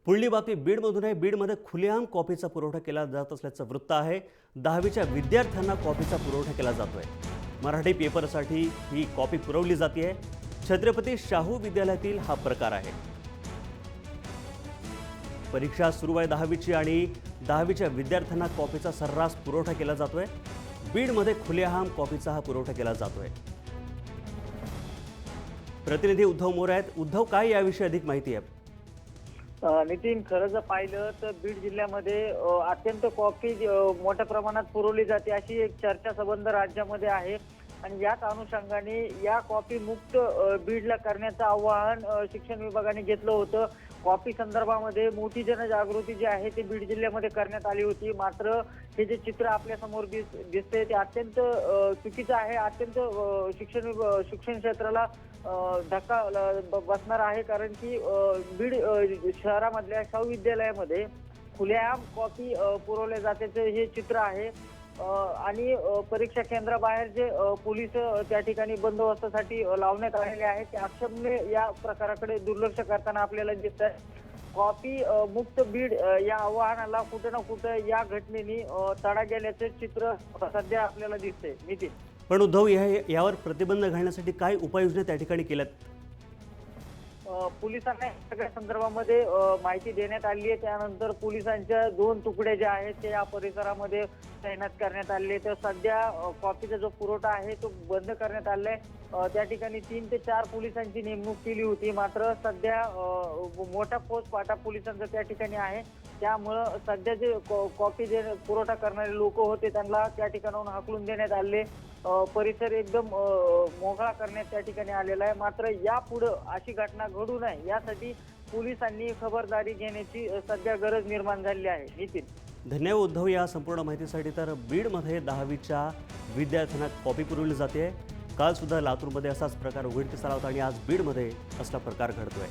पुढली बातमी बीडमधून आहे। बीडमध्ये खुलेआम कॉफीचा पुरवठा केला जात असल्याचं वृत्त आहे। 10वीच्या विद्यार्थ्यांना कॉफीचा पुरवठा केला जातोय। मराठी पेपरसाठी ही कॉफी पुरवली जाते। छत्रपती शाहू विद्यालयातील हा प्रकार आहे। परीक्षा सुरू आहे 10वीची आणि 10वीच्या विद्यार्थ्यांना कॉफीचा सर्रास पुरवठा केला जातोय। बीडमध्ये खुलेआम कॉफीचा हा पुरवठा केला जातोय। प्रतिनिधी उद्धव मोरे आहेत। उद्धव, काय याविषयी अधिक माहिती आहे? नितीन, खरं जर पाहिलं तर बीड जिल्ह्यामध्ये अत्यंत कॉफी मोठ्या प्रमाणात पुरवली जाते अशी एक चर्चा संबंध राज्यामध्ये आहे आणि याच अनुषंगाने या कॉफी मुक्त बीडला करण्याचं आवाहन शिक्षण विभागाने घेतलं होतं। कॉफी संदर्भामध्ये मोठी जनजागृती जी आहे ती बीड जिल्ह्यामध्ये करण्यात आली होती। मात्र हे जे चित्र आपल्या समोर दिसते ते अत्यंत चुकीचं आहे। अत्यंत शिक्षण क्षेत्राला धक्का बसणार आहे, कारण की बीड शहरामधल्या शाहू विद्यालयामध्ये खुलेआम कॉफी पुरवल्या जात्याचे हे चित्र आहे। आणि परीक्षा केंद्राबाहेर जे पोलीस त्या ठिकाणी बंदोबस्तासाठी लावण्यात आलेले आहेत ते अक्षम्य या प्रकाराकडे दुर्लक्ष करताना आपल्याला दिसत आहे। कॉफी मुक्त बीड या आवाहनाला कुठे ना कुठे या घटनेने तडा गेल्याचे चित्र सध्या आपल्याला दिसते। नितीन, पण उद्धव, यावर प्रतिबंध घालण्यासाठी काय उपाययोजना त्या ठिकाणी केल्यात? पोलिसांना या सगळ्या संदर्भामध्ये माहिती देण्यात आली आहे। त्यानंतर पोलिसांच्या 2 तुकड्या ज्या आहेत ते या परिसरामध्ये तैनात करण्यात आले। तर सध्या कॉफीचा जो पुरवठा आहे तो बंद करण्यात आलाय। त्या ठिकाणी 3 ते 4 पोलिसांची नेमणूक केली होती। मात्र सध्या मोठा फौजफाटा पोलिसांचा त्या ठिकाणी आहे। त्यामुळं सध्या जे कॉफी जे पुरवठा करणारे लोक होते त्यांना त्या ठिकाणाहून हाकलून देण्यात आले। परिसर एकदम मोकळा करण्यात त्या ठिकाणी आलेला आहे। मात्र यापुढे अशी घटना घडू नये यासाठी पोलिसांनी खबरदारी घेण्याची सध्या गरज निर्माण झाली आहे। नितीन, धन्यवाद उद्धव या संपूर्ण माहितीसाठी। तर बीडमध्ये 10वीच्या विद्यार्थ्यांना कॉफी पुरवली जाते। काल सुद्धा लातूरमध्ये असाच प्रकार उघडकीस आला होता आणि आज बीडमध्ये असला प्रकार घडतोय।